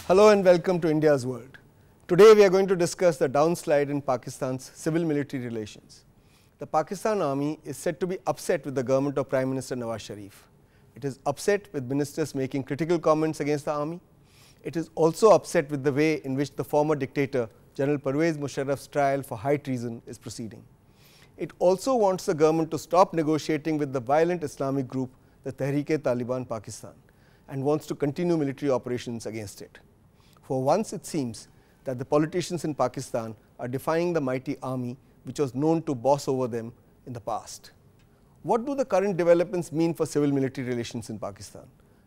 Hello and welcome to India's World. Today we are going to discuss the downslide in Pakistan's civil-military relations. The Pakistan army is said to be upset with the government of Prime Minister Nawaz Sharif. It is upset with ministers making critical comments against the army. It is also upset with the way in which the former dictator General Pervez Musharraf's trial for high treason is proceeding. It also wants the government to stop negotiating with the violent Islamic group, the Taliban Pakistan, and wants to continue military operations against it. For once it seems that the politicians in Pakistan are defying the mighty army which was known to boss over them in the past. What do the current developments mean for civil-military relations in Pakistan?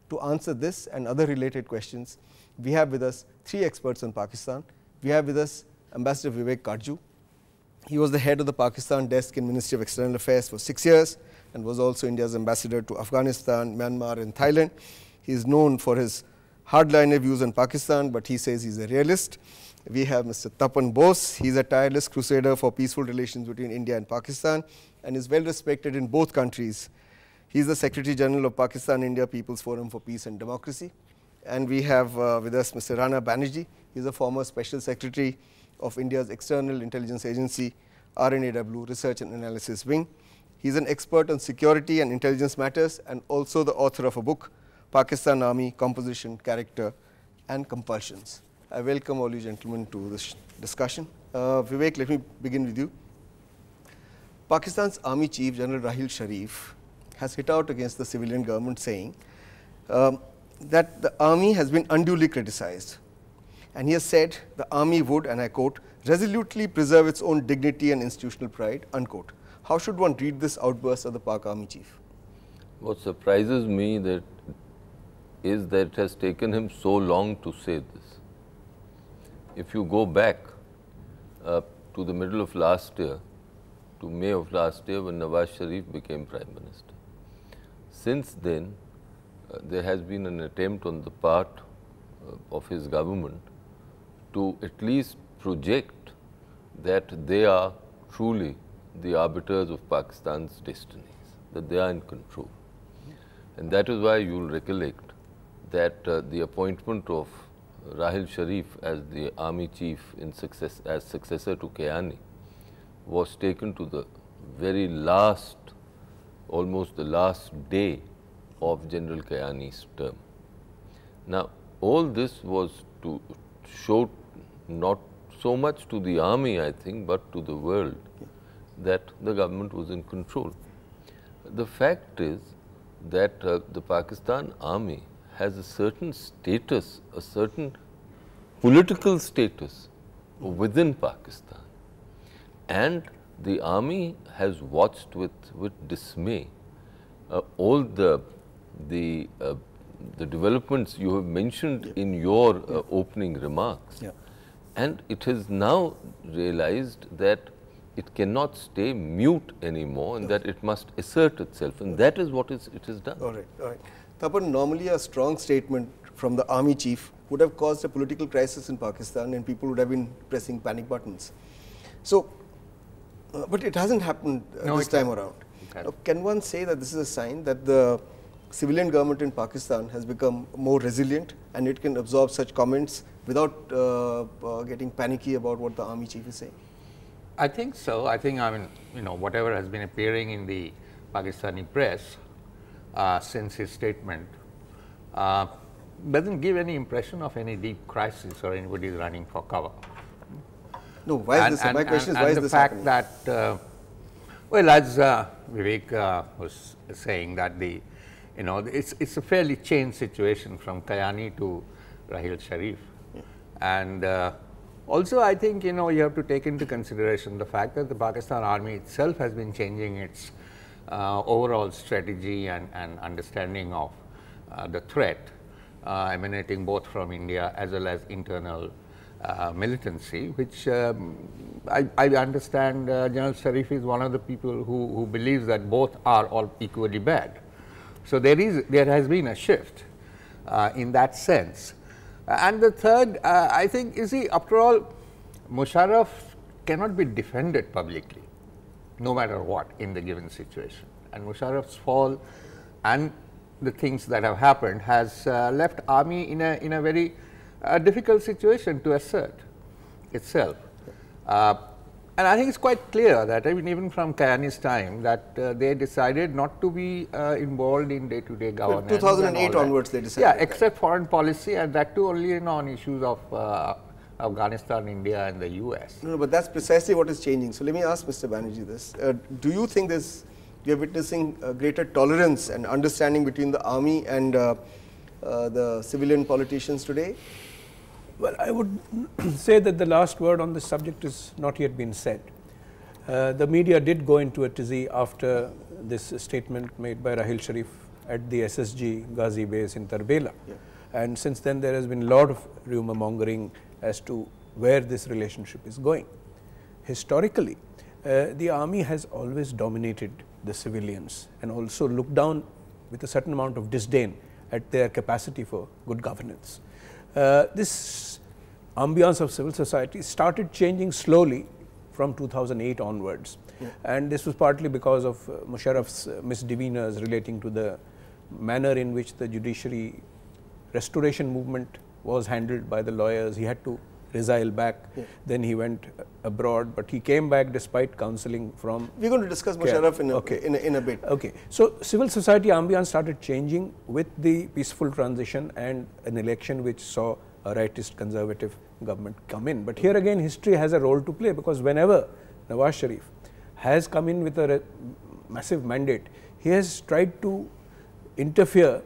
To answer this and other related questions, we have with us three experts on Pakistan. We have with us Ambassador Vivek Katju. He was the head of the Pakistan desk in Ministry of External Affairs for 6 years and was also India's ambassador to Afghanistan, Myanmar and Thailand. He is known for his hardliner views on Pakistan, but he says he is a realist. We have Mr. Tapan Bose. He is a tireless crusader for peaceful relations between India and Pakistan and is well respected in both countries. He is the Secretary General of Pakistan India People's Forum for Peace and Democracy. And we have with us Mr. Rana Banerjee. He is a former Special Secretary of India's External Intelligence Agency, RNAW Research and Analysis Wing. He is an expert on security and intelligence matters and also the author of a book, Pakistan Army Composition, Character and Compulsions. I welcome all you gentlemen to this discussion. Vivek, let me begin with you. Pakistan's Army Chief General Rahil Sharif has hit out against the civilian government, saying that the army has been unduly criticized. And he has said the army would, and I quote, resolutely preserve its own dignity and institutional pride, unquote. How should one read this outburst of the Pak Army Chief? What surprises me is that it has taken him so long to say this. If you go back to the middle of last year, to May of last year when Nawaz Sharif became Prime Minister. Since then, there has been an attempt on the part of his government to at least project that they are truly the arbiters of Pakistan's destinies, that they are in control. And that is why you will recollect that the appointment of Rahil Sharif as the army chief as successor to Kayani was taken to the very last, almost the last day of General Kayani's term. Now, all this was to show not so much to the army, I think, but to the world that the government was in control. The fact is that the Pakistan army has a certain status, a certain political status within Pakistan. And the army has watched with dismay all the developments you have mentioned in your opening remarks. And it has now realized that it cannot stay mute anymore and that it must assert itself, and that is what it has done. All right, all right. Tapan, normally a strong statement from the army chief would have caused a political crisis in Pakistan and people would have been pressing panic buttons. So, but it hasn't happened this time around. Now, can one say that this is a sign that the civilian government in Pakistan has become more resilient and it can absorb such comments without getting panicky about what the army chief is saying? I think so. I think, whatever has been appearing in the Pakistani press since his statement doesn't give any impression of any deep crisis or anybody running for cover. No, why is this? My question is, why is this happening? The fact that, well, as Vivek was saying, that it's a fairly changed situation from Kayani to Rahil Sharif. And also, I think, you have to take into consideration the fact that the Pakistan army itself has been changing its overall strategy and understanding of the threat emanating both from India as well as internal militancy, which I understand General Sharif is one of the people who believes that both are all equally bad. So there has been a shift in that sense. And the third, I think, you see, after all, Musharraf cannot be defended publicly, no matter what, in the given situation. And Musharraf's fall and the things that have happened has left army in a very a difficult situation to assert itself. And I think it's quite clear that even from Kayani's time that they decided not to be involved in day-to-day governance. 2008 onwards they decided. Yeah, except foreign policy, and that too only on issues of Afghanistan, India and the US. No, but that's precisely what is changing. So let me ask Mr. Banerjee this. Do you think we are witnessing greater tolerance and understanding between the army and the civilian politicians today? Well, I would say that the last word on this subject is not yet been said. The media did go into a tizzy after this statement made by Rahil Sharif at the SSG Ghazi base in Tarbela. Yeah. And since then there has been a lot of rumor mongering as to where this relationship is going. Historically, the army has always dominated the civilians and also looked down with a certain amount of disdain at their capacity for good governance. This ambience of civil society started changing slowly from 2008 onwards. Yeah. And this was partly because of Musharraf's misdemeanors relating to the manner in which the judiciary restoration movement was handled by the lawyers. He had to resile back. Yeah. Then he went abroad, but he came back despite counseling from... We're going to discuss Musharraf in a bit. Okay. So, civil society ambience started changing with the peaceful transition and an election which saw a rightist conservative government come in. But here again history has a role to play, because whenever Nawaz Sharif has come in with a massive mandate, he has tried to interfere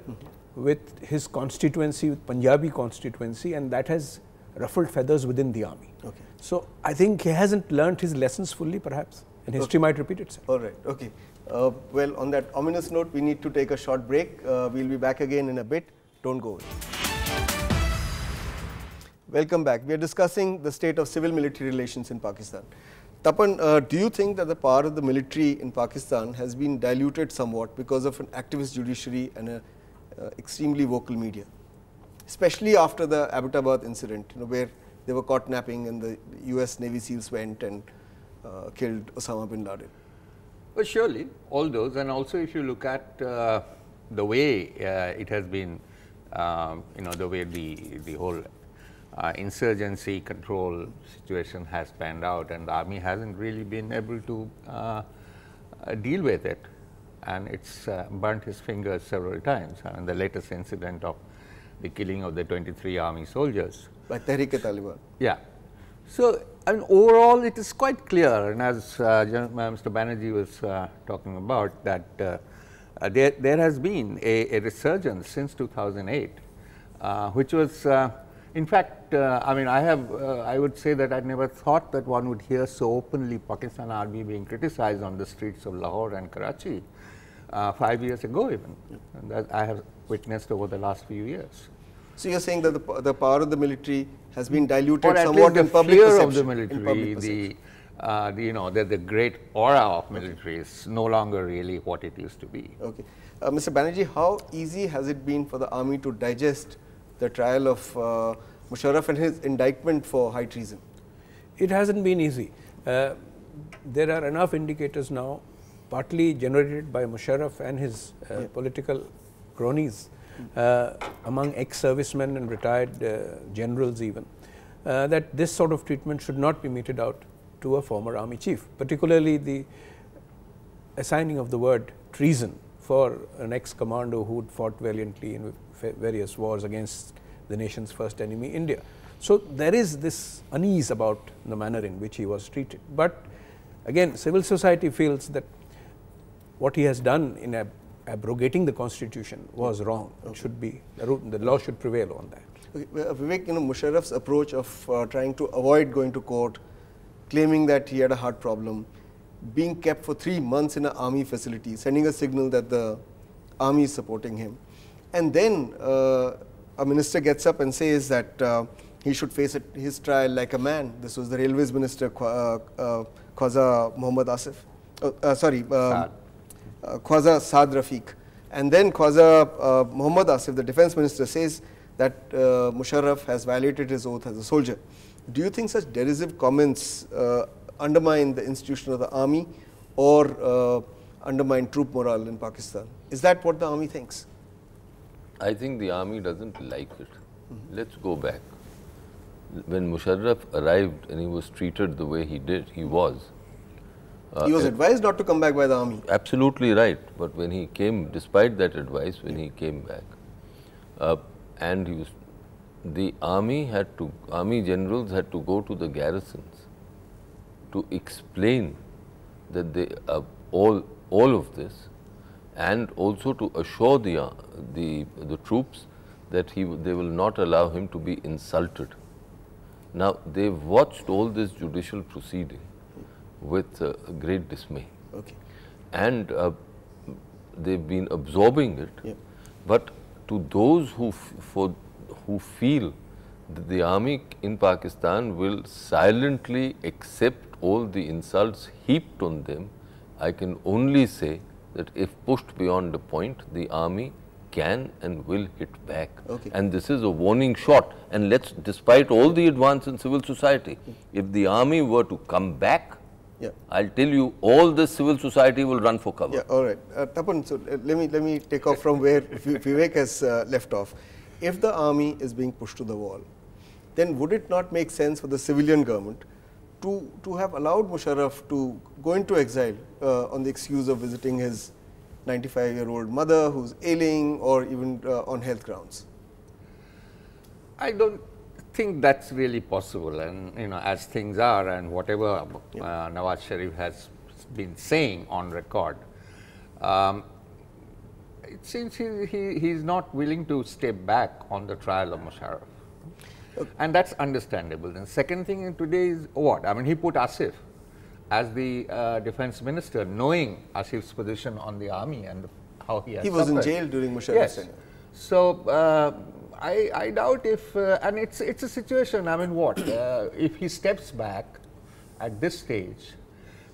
with his constituency, with Punjabi constituency, and that has ruffled feathers within the army. Okay. So, I think he hasn't learnt his lessons fully perhaps, and history might repeat itself. All right, okay. Well, on that ominous note, we need to take a short break. We'll be back again in a bit. Don't go away. Welcome back. We are discussing the state of civil-military relations in Pakistan. Tapan, do you think that the power of the military in Pakistan has been diluted somewhat because of an activist judiciary and an extremely vocal media, especially after the Abbottabad incident, where they were caught napping and the US Navy SEALs went and killed Osama bin Laden? Well, surely, all those, and also if you look at the way it has been, the way the whole insurgency control situation has panned out, and the army hasn't really been able to deal with it, and it's burnt his fingers several times. And the latest incident of the killing of the 23 army soldiers by Tehreek-e-Taliban. Yeah. So, I mean, overall it is quite clear, and as Mr. Banerjee was talking about, that there has been a resurgence since 2008, which was in fact, I mean, I would say that I never thought that one would hear so openly Pakistan Army being criticized on the streets of Lahore and Karachi 5 years ago even, and that I have witnessed over the last few years. So, you are saying that the power of the military has been diluted or somewhat in public fear perception. Of the military, the great aura of military is no longer really what it used to be. Okay. Mr. Banerjee, how easy has it been for the army to digest the trial of Musharraf and his indictment for high treason? It hasn't been easy. There are enough indicators now, partly generated by Musharraf and his political cronies, among ex-servicemen and retired generals even, that this sort of treatment should not be meted out to a former army chief, particularly the assigning of the word treason for an ex-commando who had fought valiantly in various wars against the nation's first enemy, India. So, there is this unease about the manner in which he was treated. But again, civil society feels that what he has done in abrogating the constitution was wrong. It should be, the law should prevail on that. Okay. Well, Vivek, Musharraf's approach of trying to avoid going to court, claiming that he had a heart problem, being kept for 3 months in an army facility, sending a signal that the army is supporting him. And then a minister gets up and says that he should face his trial like a man. This was the Railways Minister, Khwaja Muhammad Asif. Khwaja Saad Rafiq. And then Khwaja Muhammad Asif, the Defence Minister, says that Musharraf has violated his oath as a soldier. Do you think such derisive comments undermine the institution of the army or undermine troop morale in Pakistan? Is that what the army thinks? I think the army doesn't like it. Let's go back. when Musharraf arrived and he was treated the way he did, he was advised not to come back by the army. Absolutely right. But when he came, despite that advice, when he came back, and he was, the army generals had to go to the garrisons to explain that they all of this, and also to assure the troops that they will not allow him to be insulted. Now, they've watched all this judicial proceeding with great dismay. Okay. And they've been absorbing it. Yeah. But to those who feel that the army in Pakistan will silently accept all the insults heaped on them, I can only say that if pushed beyond a point, the army can and will hit back. Okay. And this is a warning shot. And despite all the advance in civil society, if the army were to come back, yeah, I'll tell you, all the civil society will run for cover. Yeah, all right. Tapan, so let me take off from where Vivek has left off. If the army is being pushed to the wall, then would it not make sense for the civilian government to have allowed Musharraf to go into exile on the excuse of visiting his 95-year-old mother who's ailing, or even on health grounds? I don't think that's really possible, and as things are, and whatever Nawaz Sharif has been saying on record, it seems he's not willing to step back on the trial of Musharraf. Okay. And that's understandable. And second thing today is what? I mean, he put Asif as the defense minister, knowing Asif's position on the army and how he has was suffered. in jail during Musharraf's tenure. So, I doubt if, and it's a situation, I mean what, if he steps back at this stage,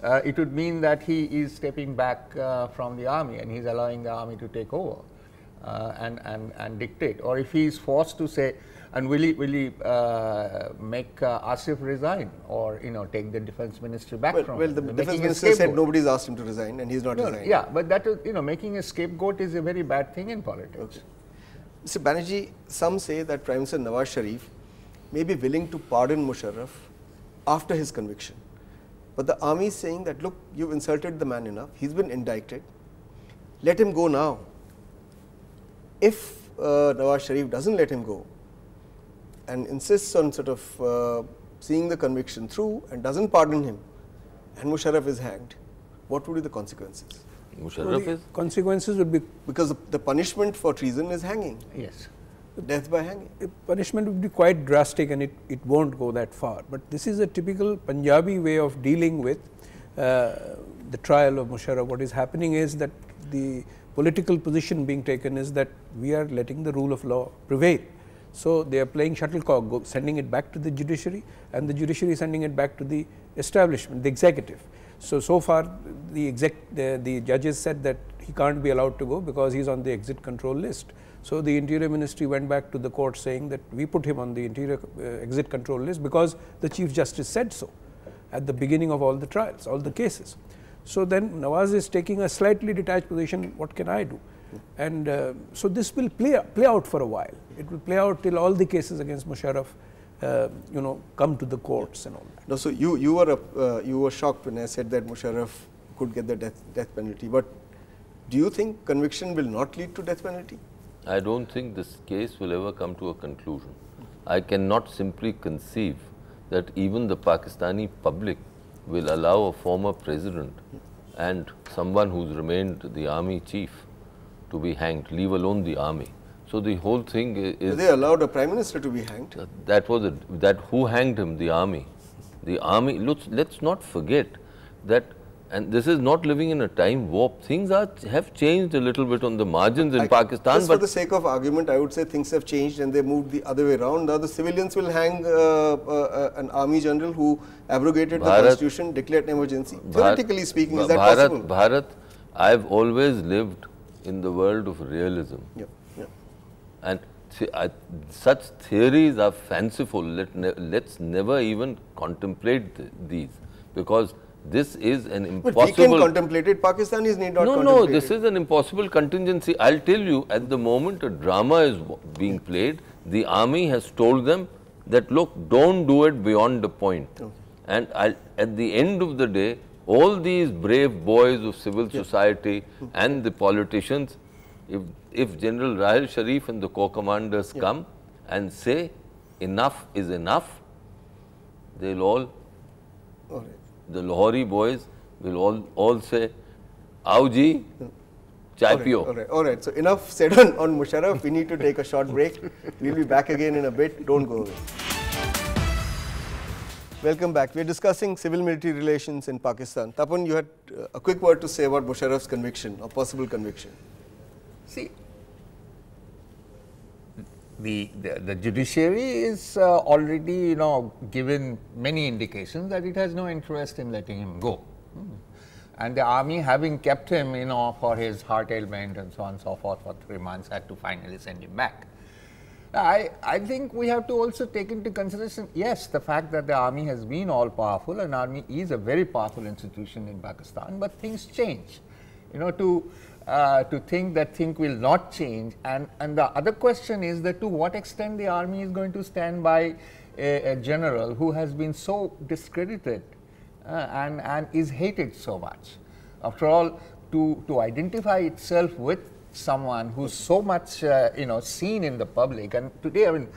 it would mean that he is stepping back from the army and he's allowing the army to take over and dictate. Or if he is forced to say, and will he make Asif resign, or take the defense ministry back from him? Well, the defense minister said nobody's asked him to resign, and he's not resigning. Yeah, but that is, making a scapegoat is a very bad thing in politics. Okay. Mr. Banerjee, some say that Prime Minister Nawaz Sharif may be willing to pardon Musharraf after his conviction. But the army is saying that, look, you've insulted the man enough, he's been indicted, let him go now. If Nawaz Sharif doesn't let him go and insists on sort of seeing the conviction through and doesn't pardon him, and Musharraf is hanged, what would be the consequences? Musharraf is? Consequences would be... Because the punishment for treason is hanging. Yes. Death by hanging. The punishment would be quite drastic, and it won't go that far. But this is a typical Punjabi way of dealing with the trial of Musharraf. What is happening is that the political position being taken is that we are letting the rule of law prevail. So, they are playing shuttlecock, sending it back to the judiciary, and the judiciary sending it back to the establishment, the executive. So far the judges said that he can't be allowed to go because he is on the exit control list. So, the Interior Ministry went back to the court saying that we put him on the interior exit control list because the Chief Justice said so at the beginning of all the trials, all the cases. So, then Nawaz is taking a slightly detached position, what can I do? And so, this will play out for a while. It will play out till all the cases against Musharraf come to the courts and all that. No, so you were shocked when I said that Musharraf could get the death penalty, but do you think conviction will not lead to death penalty? I don't think this case will ever come to a conclusion. I cannot simply conceive that even the Pakistani public will allow a former president and someone who's remained the army chief to be hanged, leave alone the army. So the whole thing is... They allowed a prime minister to be hanged. Who hanged him? The army. The army, let's not forget that, and this is not living in a time warp. Things have changed a little bit on the margins in Pakistan. Just for the sake of argument, I would say things have changed and they moved the other way around. Now the civilians will hang an army general who abrogated the constitution, declared an emergency. Theoretically speaking, is that possible? Bharat, I've always lived in the world of realism. Yeah. And such theories are fanciful. Let's never even contemplate these, because this is an impossible... But we can contemplate it, Pakistanis need not contemplate No, this is an impossible contingency. I'll tell you, at the moment a drama is being played, the army has told them, that look, don't do it beyond the point. Okay. And at the end of the day, all these brave boys of civil society and the politicians, if General Rahil Sharif and the corps commanders come and say enough is enough, they'll all the Lahori boys will all say, "Aao ji, chai piyo." All right. So enough said on Musharraf. We need to take a short break. We'll be back again in a bit. Don't go away. Welcome back. We're discussing civil-military relations in Pakistan. Tapan, you had a quick word to say about Musharraf's conviction or possible conviction. See, the judiciary is already, given many indications that it has no interest in letting him go. And the army, having kept him, for his heart ailment and so on and so forth for 3 months, had to finally send him back. I think we have to also take into consideration, yes, the fact that the army has been all powerful, and army is a very powerful institution in Pakistan, but things change. To think that things will not change, and the other question is that to what extent the army is going to stand by a general who has been so discredited and is hated so much. After all, to identify itself with someone who's so much seen in the public, and today, I mean,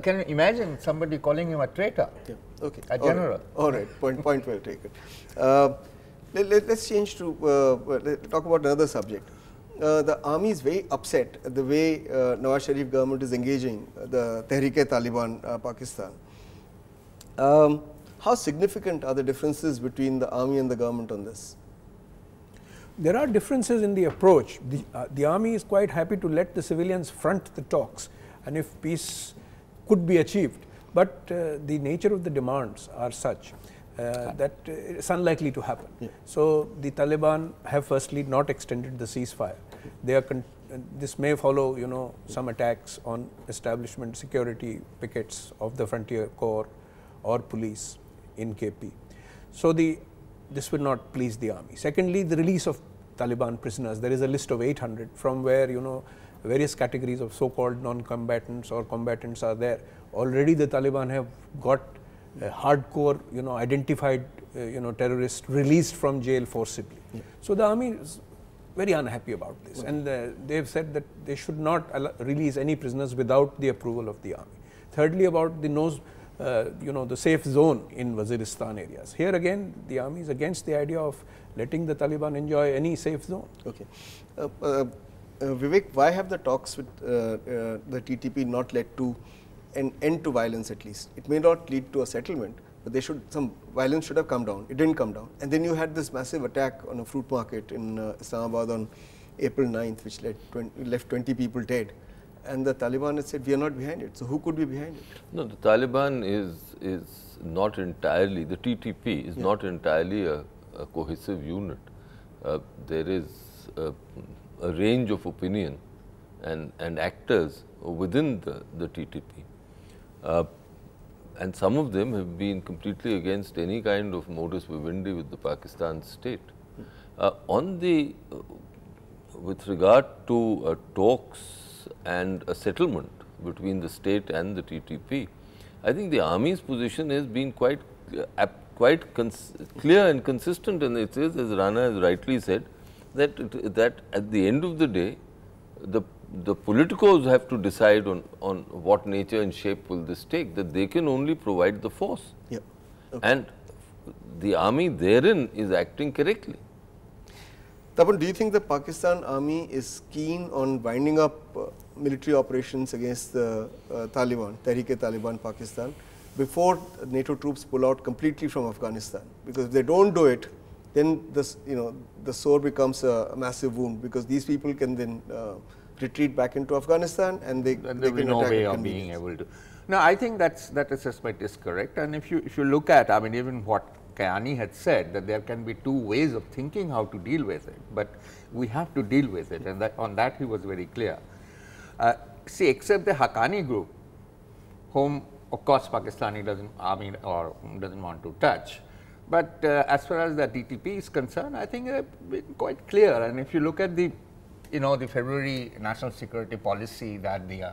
can you imagine somebody calling him a traitor? Yeah. Okay. A general. All right. Point well taken. Let's change to talk about another subject. The army is very upset at the way Nawaz Sharif government is engaging the Tehreek-e-Taliban Pakistan. How significant are the differences between the army and the government on this? There are differences in the approach. The army is quite happy to let the civilians front the talks, and if peace could be achieved, but the nature of the demands are such that it's unlikely to happen. Yeah. So the Taliban have firstly not extended the ceasefire. They are this may follow, some attacks on establishment security pickets of the Frontier Corps or police in KP. So this will not please the army. Secondly, the release of Taliban prisoners. There is a list of 800 from where various categories of so-called non-combatants or combatants are there. Already the Taliban have got hardcore, identified, terrorists released from jail forcibly. Yeah. So the army is very unhappy about this, and they have said that they should not release any prisoners without the approval of the army. Thirdly, about the safe zone in Waziristan areas. Here again, the army is against the idea of letting the Taliban enjoy any safe zone. Okay. Vivek, why have the talks with the TTP not led to an end to violence at least? It may not lead to a settlement, but some violence should have come down. It didn't come down. And then you had this massive attack on a fruit market in Islamabad on April 9th, which left 20 people dead. And the Taliban has said, we are not behind it. So who could be behind it? No, the Taliban is not entirely, the TTP is not entirely a cohesive unit. There is a range of opinion and actors within the TTP. And some of them have been completely against any kind of modus vivendi with the Pakistan state. With regard to talks and a settlement between the state and the TTP, I think the army's position has been quite clear and consistent, and it is, as Rana has rightly said, that at the end of the day, the politicos have to decide on what nature and shape will this take, that they can only provide the force. Yeah. Okay. And the army therein is acting correctly. Tapan, do you think the Pakistan army is keen on winding up military operations against the Taliban, Tehreek-e-Taliban Pakistan, before NATO troops pull out completely from Afghanistan? Because if they don't do it, then the sore becomes a massive wound, because these people can then retreat back into Afghanistan, and they can be no way of being able to. No, I think that assessment is correct. And if you look at, I mean, even what Kayani had said, that there can be two ways of thinking how to deal with it, but we have to deal with it, and on that he was very clear. See, except the Haqqani group, whom of course Pakistani doesn't want to touch, but as far as the TTP is concerned, I think they've been quite clear. And if you look at the February national security policy that the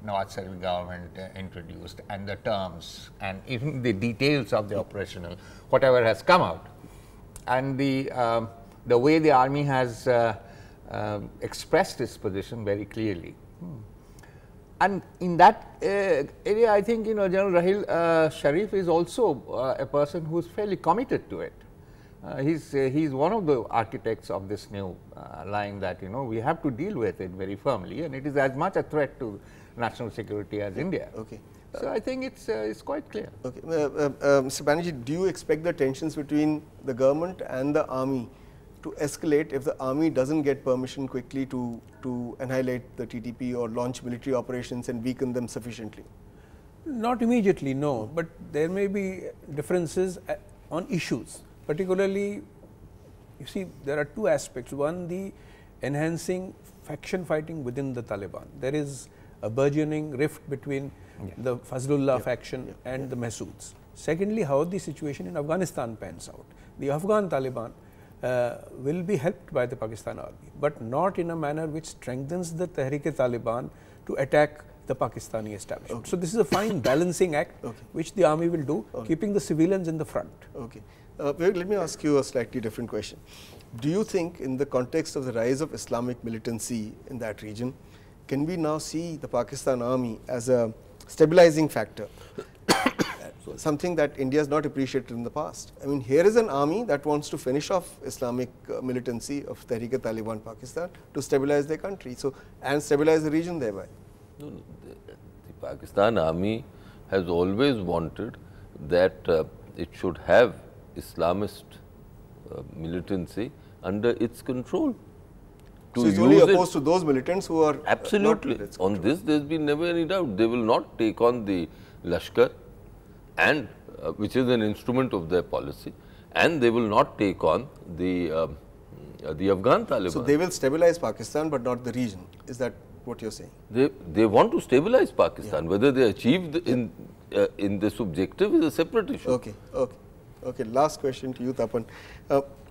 Nawaz Sharif government introduced, and the terms and even the details of the operational, whatever has come out, and the way the army has expressed its position very clearly. And in that area, I think, General Rahil Sharif is also a person who is fairly committed to it. He's one of the architects of this new line that, we have to deal with it very firmly, and it is as much a threat to national security as India. Okay. So I think it's quite clear. Okay. Mr. Banerjee, do you expect the tensions between the government and the army to escalate if the army doesn't get permission quickly to annihilate the TTP or launch military operations and weaken them sufficiently? Not immediately, no, but there may be differences on issues. Particularly, you see, there are two aspects. One, the enhancing faction fighting within the Taliban. There is a burgeoning rift between the Fazlullah faction and the Masouds. Secondly, how the situation in Afghanistan pans out. The Afghan Taliban will be helped by the Pakistan army, but not in a manner which strengthens the Tehrik-e-Taliban to attack the Pakistani establishment. Okay. So, this is a fine balancing act which the army will do, keeping the civilians in the front. Okay. Vivek, let me ask you a slightly different question. Do you think, in the context of the rise of Islamic militancy in that region, can we now see the Pakistan army as a stabilizing factor? Something that India has not appreciated in the past. I mean, here is an army that wants to finish off Islamic militancy of Tehrik-e-Taliban Pakistan to stabilize their country, and stabilize the region thereby. No, the Pakistan army has always wanted that it should have Islamist militancy under its control. So, it's only opposed to those militants who are absolutely on this. There has been never any doubt. They will not take on the Lashkar, and which is an instrument of their policy, and they will not take on the Afghan Taliban. So, they will stabilize Pakistan, but not the region. Is that what you are saying? They want to stabilize Pakistan. Whether they achieve in this objective is a separate issue. Okay. Okay. Okay. Last question to you, Tapan.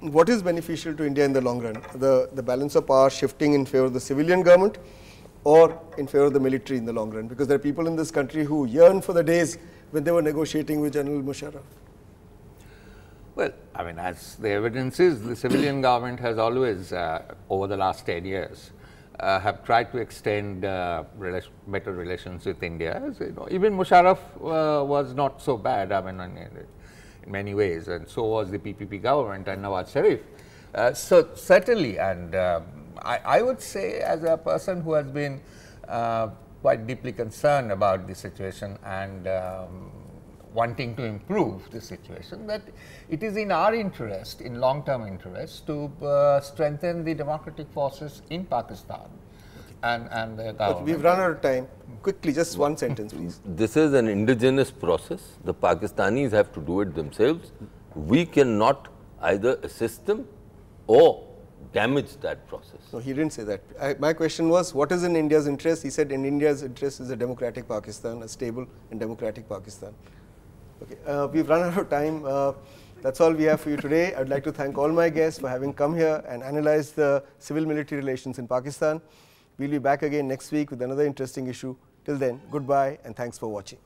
What is beneficial to India in the long run? The balance of power shifting in favor of the civilian government or in favor of the military in the long run? Because there are people in this country who yearn for the days when they were negotiating with General Musharraf. Well, I mean, as the evidence is, the civilian government has always, over the last 10 years, have tried to extend better relations with India. As, even Musharraf was not so bad, I mean, in many ways, and so was the PPP government and Nawaz Sharif. So certainly, and I would say, as a person who has been quite deeply concerned about the situation and wanting to improve the situation, that it is in our interest, in long-term interest, to strengthen the democratic forces in Pakistan and the government. We've run out of time. Quickly, just one sentence, please. This is an indigenous process. The Pakistanis have to do it themselves. We cannot either assist them or damage that process. No, he didn't say that. My question was, what is in India's interest? He said in India's interest is a democratic Pakistan, a stable and democratic Pakistan. Okay, we've run out of time. That's all we have for you today. I'd like to thank all my guests for having come here and analyzed the civil-military relations in Pakistan. We'll be back again next week with another interesting issue. Till then, goodbye and thanks for watching.